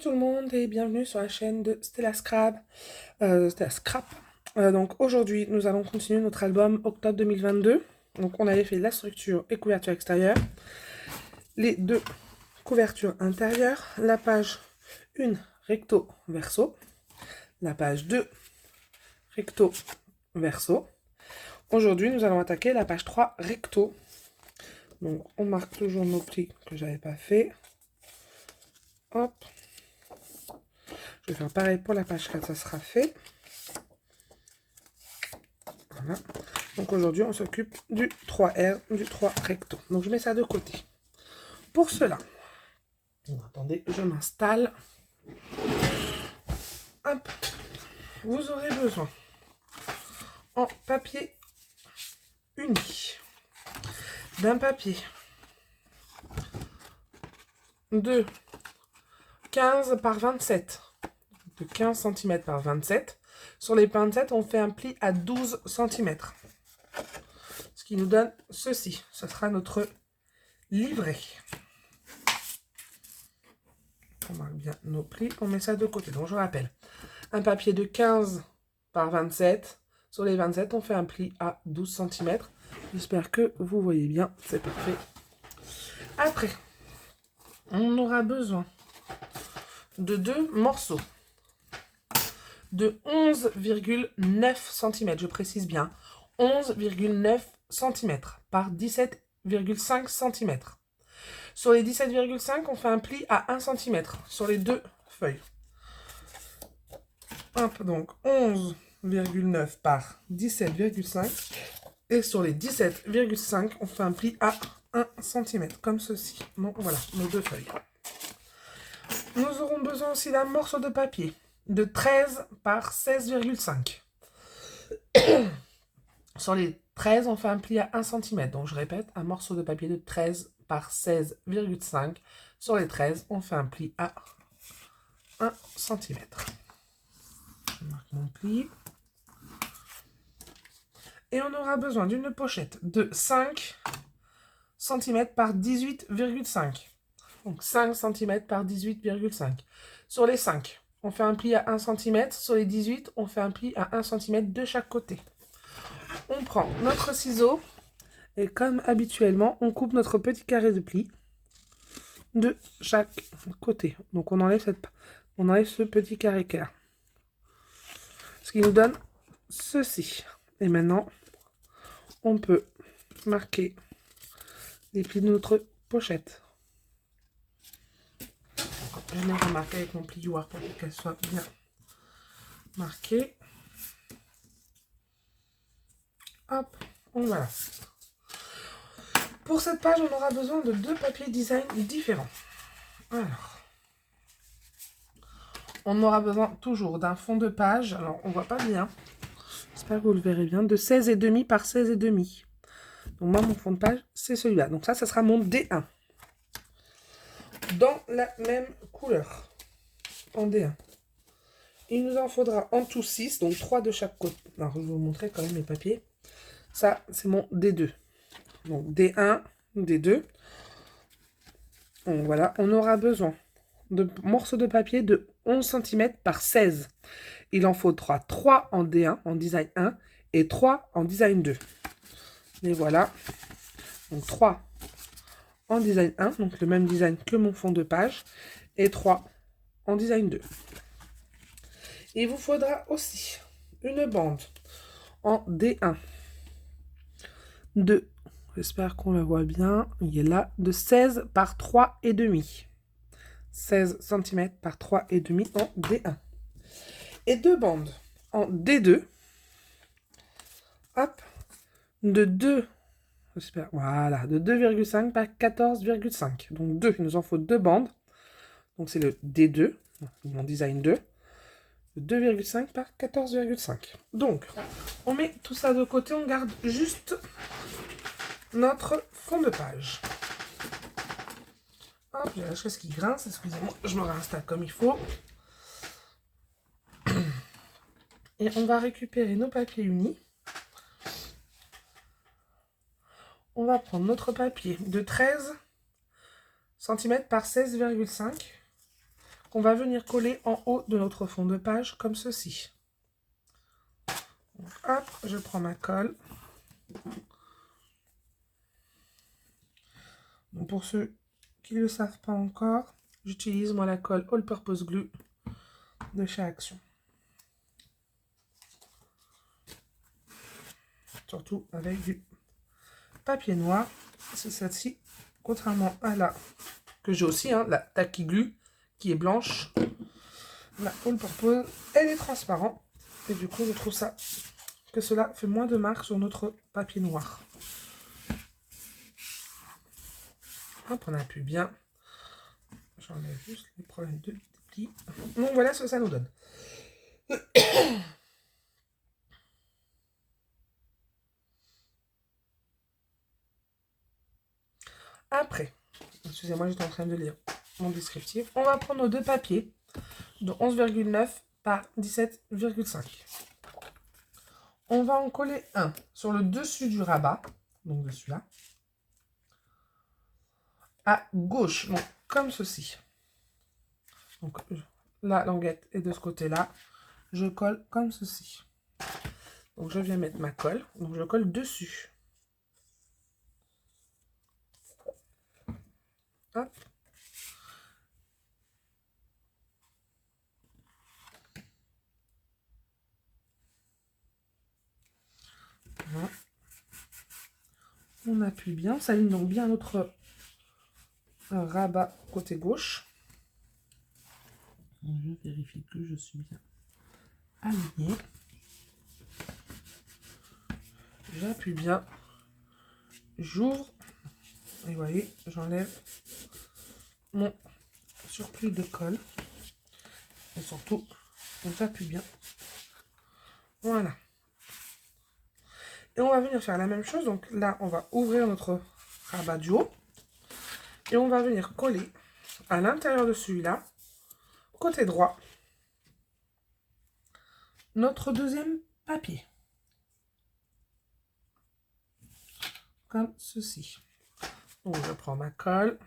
tout le monde et bienvenue sur la chaîne de Stella Scrap. Donc aujourd'hui, nous allons continuer notre album octobre 2022. Donc on avait fait la structure et couverture extérieure, les deux couvertures intérieures, la page 1 recto verso, la page 2 recto verso. Aujourd'hui, nous allons attaquer la page 3 recto. Donc on marque toujours nos plis que j'avais pas fait. Hop. Je vais faire pareil pour la page 4, ça sera fait. Voilà. Donc aujourd'hui, on s'occupe du 3R, du 3 recto. Donc je mets ça de côté. Pour cela, attendez, je m'installe. Hop. Vous aurez besoin en papier uni d'un papier de 15 par 27, de 15 cm par 27. Sur les 27, on fait un pli à 12 cm. Ce qui nous donne ceci. Ce sera notre livret. On marque bien nos plis. On met ça de côté. Donc, je rappelle. Un papier de 15 par 27. Sur les 27, on fait un pli à 12 cm. J'espère que vous voyez bien. C'est parfait. Après, on aura besoin de deux morceaux de 11,9 cm, je précise bien, 11,9 cm par 17,5 cm. Sur les 17,5, on fait un pli à 1 cm sur les deux feuilles. Hop, donc 11,9 par 17,5. Et sur les 17,5, on fait un pli à 1 cm, comme ceci. Donc voilà, nos deux feuilles. Nous aurons besoin aussi d'un morceau de papier de 13 par 16,5. Sur les 13, on fait un pli à 1 cm. Donc je répète, un morceau de papier de 13 par 16,5. Sur les 13, on fait un pli à 1 cm. Je marque mon pli. Et on aura besoin d'une pochette de 5 cm par 18,5. Donc 5 cm par 18,5. Sur les 5, on fait un pli à 1 cm. Sur les 18, on fait un pli à 1 cm de chaque côté. On prend notre ciseau et comme habituellement, on coupe notre petit carré de pli de chaque côté. Donc on enlève ce petit carré là. Ce qui nous donne ceci. Et maintenant, on peut marquer les plis de notre pochette. Je l'ai remarqué avec mon plioir pour qu'elle soit bien marquée. Hop, voilà. Pour cette page, on aura besoin de deux papiers design différents. Alors, on aura besoin toujours d'un fond de page. Alors, on voit pas bien. J'espère que vous le verrez bien. De 16,5 par 16,5. Donc, moi, mon fond de page, c'est celui-là. Donc, ça sera mon D1. Dans la même couleur. En D1. Il nous en faudra en tout 6. Donc, 3 de chaque côté. Alors, je vais vous montrer quand même mes papiers. Ça, c'est mon D2. Donc, D1, D2. Donc, voilà. On aura besoin de morceaux de papier de 11 cm par 16. Il en faudra 3 en D1, en design 1, et 3 en design 2. Et voilà. Donc 3 en design 1, donc le même design que mon fond de page, et 3 en design 2. Il vous faudra aussi une bande en D1 de, j'espère qu'on la voit bien, il est là, de 16 par 3,5. 16 cm par 3,5 en D1. Et deux bandes en D2, hop, de 2, j'espère, voilà, de 2,5 par 14,5. Donc 2, il nous en faut deux bandes. Donc c'est le D2, mon design 2, de 2,5 par 14,5. Donc, on met tout ça de côté, on garde juste notre fond de page. Hop, j'ai la chaise qui grince, excusez-moi, je me réinstalle comme il faut. Et on va récupérer nos papiers unis. On va prendre notre papier de 13 cm par 16,5 qu'on va venir coller en haut de notre fond de page comme ceci. Donc, hop, je prends ma colle. Donc, pour ceux qui ne le savent pas encore, j'utilise moi la colle All Purpose Glue de chez Action. Surtout avec du papier noir. C'est celle-ci, contrairement à la que j'ai aussi, hein, la Tacky Glue, qui est blanche. La All Purpose, elle est transparente. Et du coup, je trouve ça que cela fait moins de marques sur notre papier noir. Hop, on appuie bien. J'enlève juste les problèmes de plis. Donc voilà ce que ça nous donne. Après, excusez-moi, j'étais en train de lire mon descriptif. On va prendre nos deux papiers de 11,9 par 17,5. On va en coller un sur le dessus du rabat, donc de celui-là, à gauche, donc comme ceci. Donc la languette est de ce côté-là. Je colle comme ceci. Donc je viens mettre ma colle. Donc je colle dessus. Hop. Voilà. On appuie bien. Ça aligne donc bien notre rabat côté gauche. Je vérifie que je suis bien aligné. J'appuie bien. J'ouvre. Et vous voyez, j'enlève mon surplus de colle. Et surtout, j'appuie bien. Voilà. Et on va venir faire la même chose. Donc là, on va ouvrir notre rabat du haut. Et on va venir coller à l'intérieur de celui-là, côté droit, notre deuxième papier. Comme ceci. Donc je prends ma colle.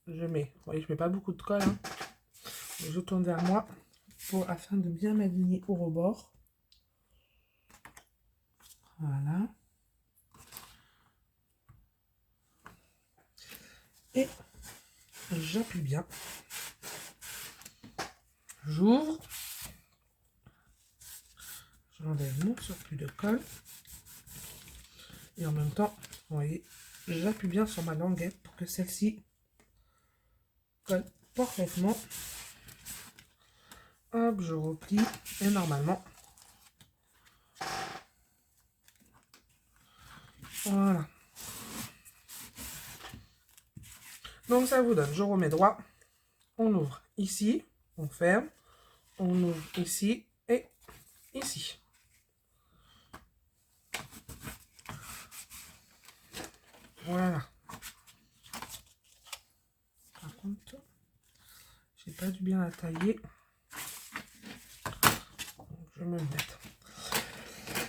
Je mets, vous voyez, je mets pas beaucoup de colle. Hein. Je tourne vers moi afin de bien m'aligner au rebord. Voilà. Et j'appuie bien. J'ouvre. J'enlève mon surplus de colle. Et en même temps, vous voyez, j'appuie bien sur ma languette pour que celle-ci colle parfaitement. Hop, je replie. Et normalement, voilà. Donc ça vous donne, je remets droit. On ouvre ici, on ferme. On ouvre ici et ici. Voilà. Par contre, j'ai pas dû bien la tailler. Donc, je vais me le mettre.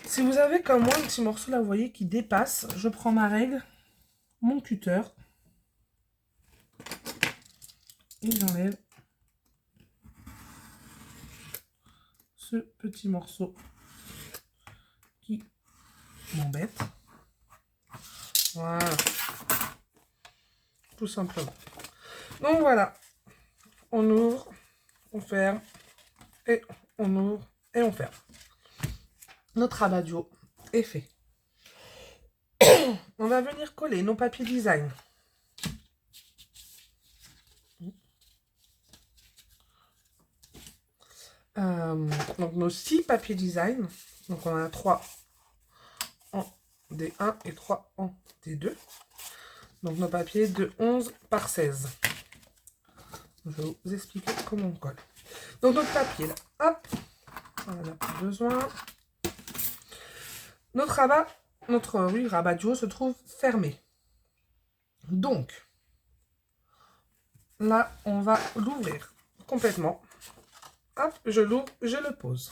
Si vous avez comme moi un petit morceau là, vous voyez, qui dépasse, je prends ma règle, mon cutter, et j'enlève ce petit morceau qui m'embête. Voilà. Tout simplement. Donc voilà. On ouvre, on ferme, et on ouvre, et on ferme. Notre rabat du haut est fait. On va venir coller nos papiers design. Donc nos 6 papiers design. Donc on en a 3 en D1 et 3 en D2. Donc nos papiers de 11 par 16. Je vais vous expliquer comment on colle. Donc notre papier là, hop, on n'en a pas besoin. Notre rabat du haut se trouve fermé. Donc là, on va l'ouvrir complètement. Hop, je l'ouvre, je le pose.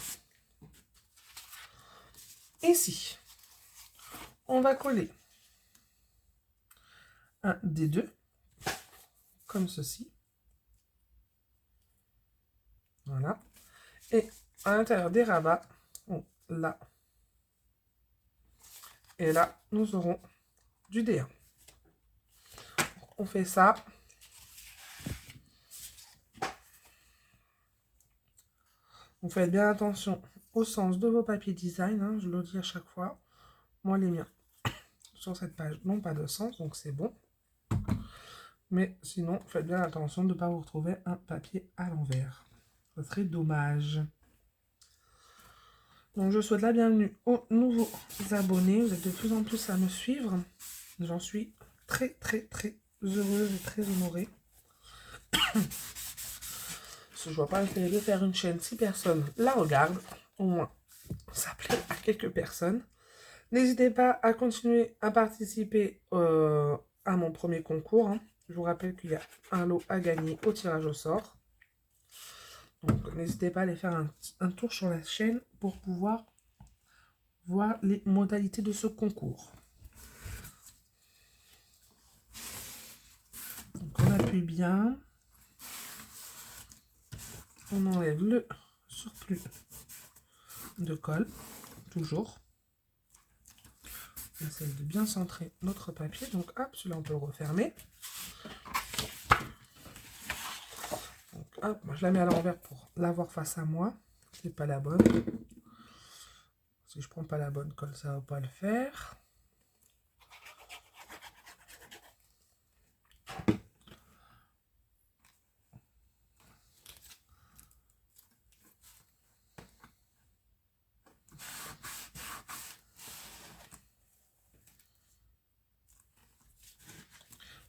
Ici, on va coller un des deux, comme ceci. Voilà. Et à l'intérieur des rabats, là et là, nous aurons du D1. On fait ça. Vous faites bien attention au sens de vos papiers design, hein, je le dis à chaque fois. Moi, les miens, sur cette page, n'ont pas de sens, donc c'est bon. Mais sinon, faites bien attention de ne pas vous retrouver un papier à l'envers. Ce serait dommage. Donc, je souhaite la bienvenue aux nouveaux abonnés. Vous êtes de plus en plus à me suivre. J'en suis très, très, très heureuse et très honorée. Je vois pas l'intérêt de faire une chaîne si personne la regarde. Au moins, ça plaît à quelques personnes. N'hésitez pas à continuer à participer à mon premier concours. Hein. Je vous rappelle qu'il y a un lot à gagner au tirage au sort. Donc, n'hésitez pas à aller faire un tour sur la chaîne pour pouvoir voir les modalités de ce concours. Donc, on appuie bien. On enlève le surplus de colle, toujours. On essaie de bien centrer notre papier. Donc, hop, celui-là, on peut le refermer. Donc, hop, moi, je la mets à l'envers pour l'avoir face à moi. C'est pas la bonne. Si je prends pas la bonne colle, ça va pas le faire.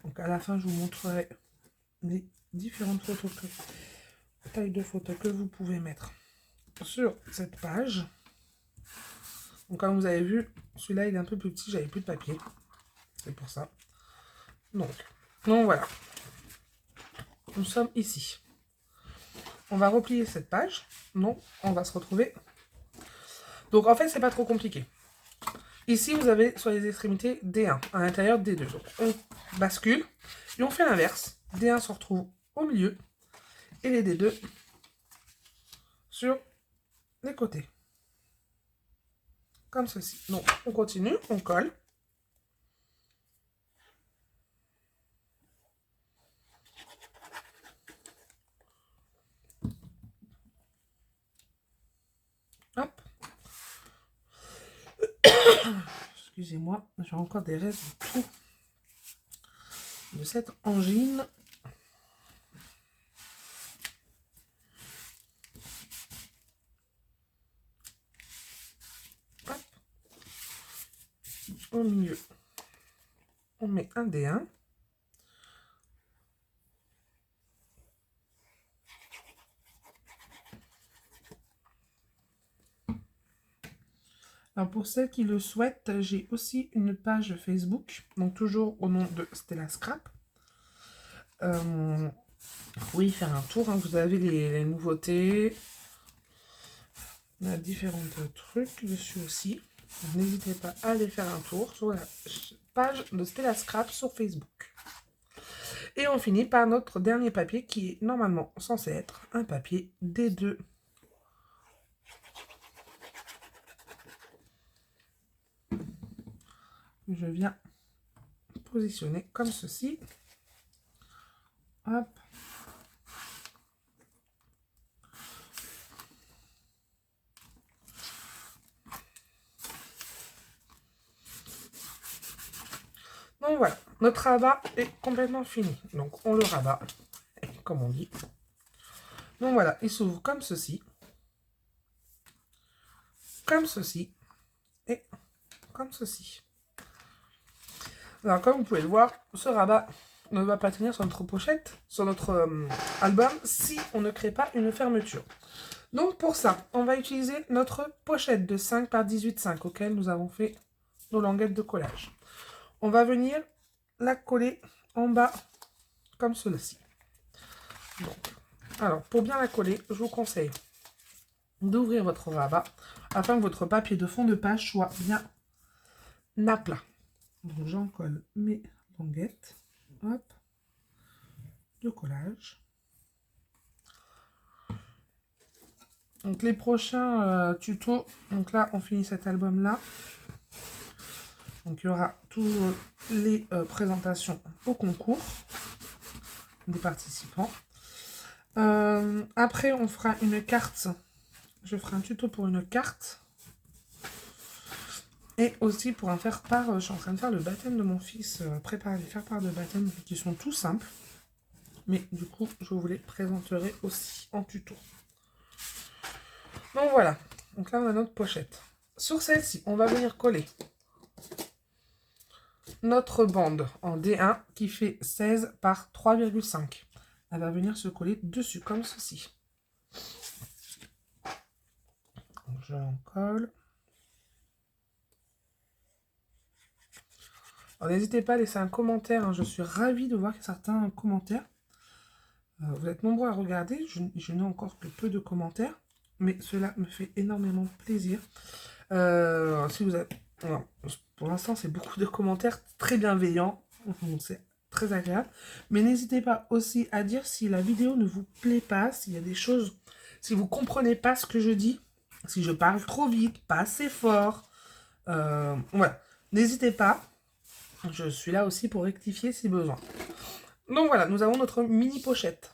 Donc à la fin, je vous montrerai les différentes tailles de photos que vous pouvez mettre sur cette page. Donc comme vous avez vu, celui-là il est un peu plus petit, j'avais plus de papier. C'est pour ça. Donc voilà. Nous sommes ici. On va replier cette page. Non, on va se retrouver. Donc en fait, c'est pas trop compliqué. Ici, vous avez sur les extrémités D1, à l'intérieur D2. Donc on bascule et on fait l'inverse. D1 se retrouve au milieu et les D2 sur les côtés. Comme ceci. Donc on continue, on colle. Hop. Excusez-moi, j'ai encore des restes de tout de cette angine. Hop. Au milieu, on met un D1. Alors pour celles qui le souhaitent, j'ai aussi une page Facebook, donc toujours au nom de Stella Scrap. Oui, faire un tour, hein. Vous avez les nouveautés. On a différents trucs dessus aussi. N'hésitez pas à aller faire un tour sur la page de Stella Scrap sur Facebook. Et on finit par notre dernier papier qui est normalement censé être un papier D2. Je viens positionner comme ceci. Hop. Donc voilà, notre rabat est complètement fini. Donc on le rabat, comme on dit. Donc voilà, il s'ouvre comme ceci. Comme ceci. Et comme ceci. Alors comme vous pouvez le voir, ce rabat ne va pas tenir sur notre pochette, sur notre album, si on ne crée pas une fermeture. Donc pour ça, on va utiliser notre pochette de 5 par 18,5 auquel nous avons fait nos languettes de collage. On va venir la coller en bas comme ceci. Donc, alors pour bien la coller, je vous conseille d'ouvrir votre rabat afin que votre papier de fond de page soit bien à plat. Donc j'en colle mes languettes, hop, de collage. Donc les prochains tutos, donc là on finit cet album là. Donc il y aura toutes les présentations au concours des participants. Après on fera une carte. Je ferai un tuto pour une carte. Et aussi pour en faire part, je suis en train de faire le baptême de mon fils, préparer les faire part de baptême qui sont tout simples. Mais du coup, je vous les présenterai aussi en tuto. Donc voilà, donc là on a notre pochette. Sur celle-ci, on va venir coller notre bande en D1 qui fait 16 par 3,5. Elle va venir se coller dessus comme ceci. Donc je l'en colle. Alors n'hésitez pas à laisser un commentaire, hein. Je suis ravie de voir certains commentaires. Vous êtes nombreux à regarder, je n'ai encore que peu de commentaires, mais cela me fait énormément plaisir. Si vous avez... Alors, pour l'instant, c'est beaucoup de commentaires très bienveillants, c'est très agréable. Mais n'hésitez pas aussi à dire si la vidéo ne vous plaît pas, s'il y a des choses, si vous ne comprenez pas ce que je dis, si je parle trop vite, pas assez fort. Voilà, n'hésitez pas. Je suis là aussi pour rectifier si besoin. Donc voilà, nous avons notre mini pochette.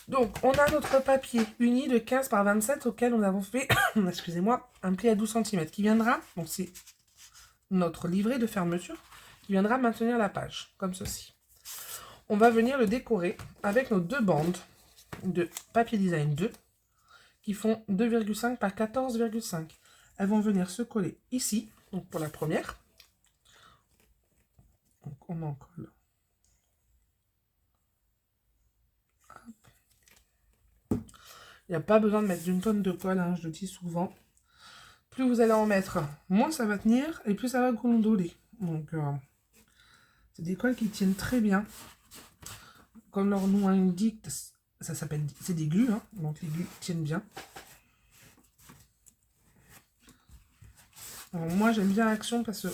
Donc on a notre papier uni de 15 par 27 auquel nous avons fait, excusez-moi, un pli à 12 cm qui viendra, donc c'est notre livret de fermeture, qui viendra maintenir la page, comme ceci. On va venir le décorer avec nos deux bandes de papier design 2 qui font 2,5 par 14,5. Elles vont venir se coller ici, donc pour la première. Donc on en colle. Il n'y a pas besoin de mettre d'une tonne de colle, hein, je le dis souvent. Plus vous allez en mettre, moins ça va tenir et plus ça va gondoler. Donc, c'est des colles qui tiennent très bien. Comme leur nom indique, ça s'appelle, c'est des glues, hein, donc les glues tiennent bien. Alors, moi, j'aime bien Action parce que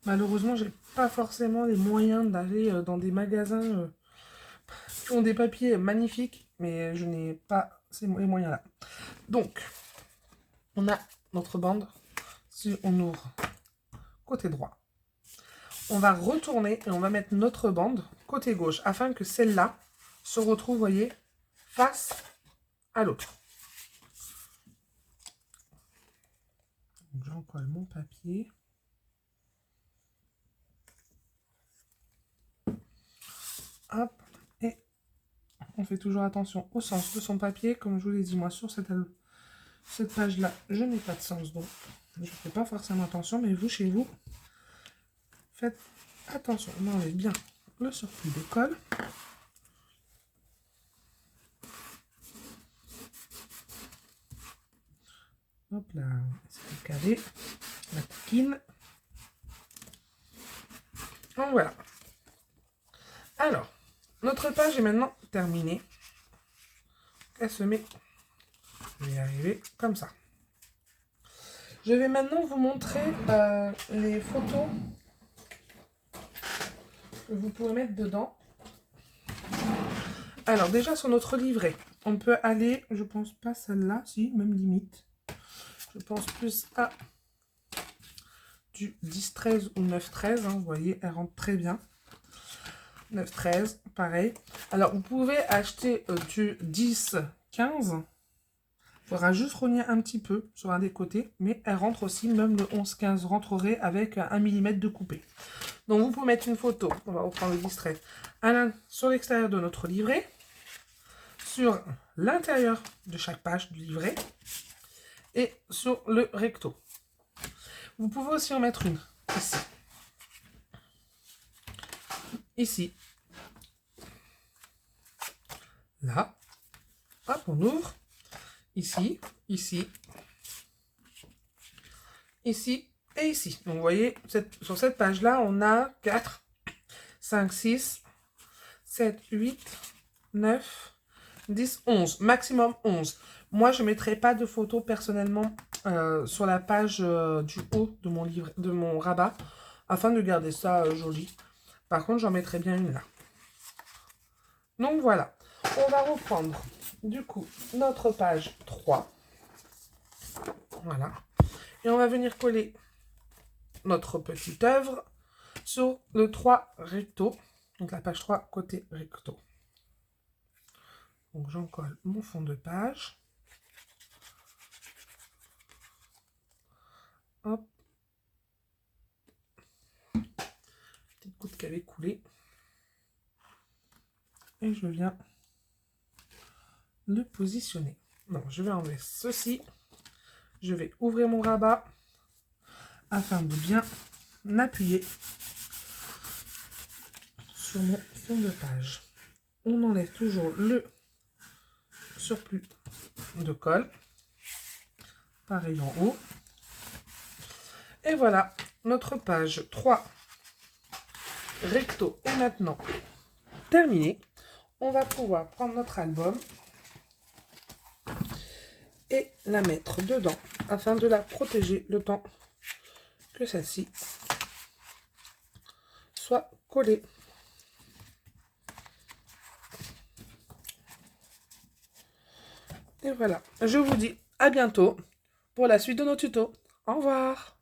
malheureusement, j'ai pas forcément les moyens d'aller dans des magasins qui ont des papiers magnifiques, mais je n'ai pas les moyens là. Donc, on a notre bande. Si on ouvre côté droit, on va retourner et on va mettre notre bande côté gauche afin que celle-là se retrouve, voyez, face à l'autre. J'en colle mon papier. Hop, et on fait toujours attention au sens de son papier. Comme je vous l'ai dit, moi, sur cette page-là, je n'ai pas de sens, donc je ne fais pas forcément attention, mais vous, chez vous, faites attention. On enlève bien le surplus de colle. Hop là, c'est carré, la coquine. Donc voilà. Alors, notre page est maintenant terminée. Elle se met, je vais y arriver comme ça. Je vais maintenant vous montrer les photos que vous pouvez mettre dedans. Alors déjà sur notre livret, on peut aller, je pense pas celle-là, si, même limite. Je pense plus à du 10-13 ou 9-13, hein, vous voyez, elle rentre très bien. 9-13, pareil. Alors vous pouvez acheter du 10-15. Il faudra juste rogner un petit peu sur un des côtés, mais elle rentre aussi, même le 11-15 rentrerait avec 1 mm de coupé. Donc vous pouvez mettre une photo, on va reprendre le 10-13, sur l'extérieur de notre livret, sur l'intérieur de chaque page du livret et sur le recto. Vous pouvez aussi en mettre une ici. Ici. Là. Hop, on ouvre. Ici, ici, ici et ici. Donc vous voyez, sur cette page-là, on a 4, 5, 6, 7, 8, 9, 10, 11. Maximum 11. Moi, je ne mettrai pas de photos personnellement sur la page du haut de mon livre, de mon rabat, afin de garder ça joli. Par contre, j'en mettrai bien une là. Donc voilà, on va reprendre du coup notre page 3. Voilà. Et on va venir coller notre petite œuvre sur le 3 recto. Donc la page 3 côté recto. Donc j'en colle mon fond de page. Hop. Petite goutte qui avait coulé. Et je viens le positionner. Donc je vais enlever ceci. Je vais ouvrir mon rabat afin de bien appuyer sur mon fond de page. On enlève toujours le surplus de colle. Pareil en haut. Et voilà, notre page 3 recto est maintenant terminée. On va pouvoir prendre notre album et la mettre dedans afin de la protéger le temps que celle-ci soit collée. Et voilà, je vous dis à bientôt pour la suite de nos tutos. Au revoir!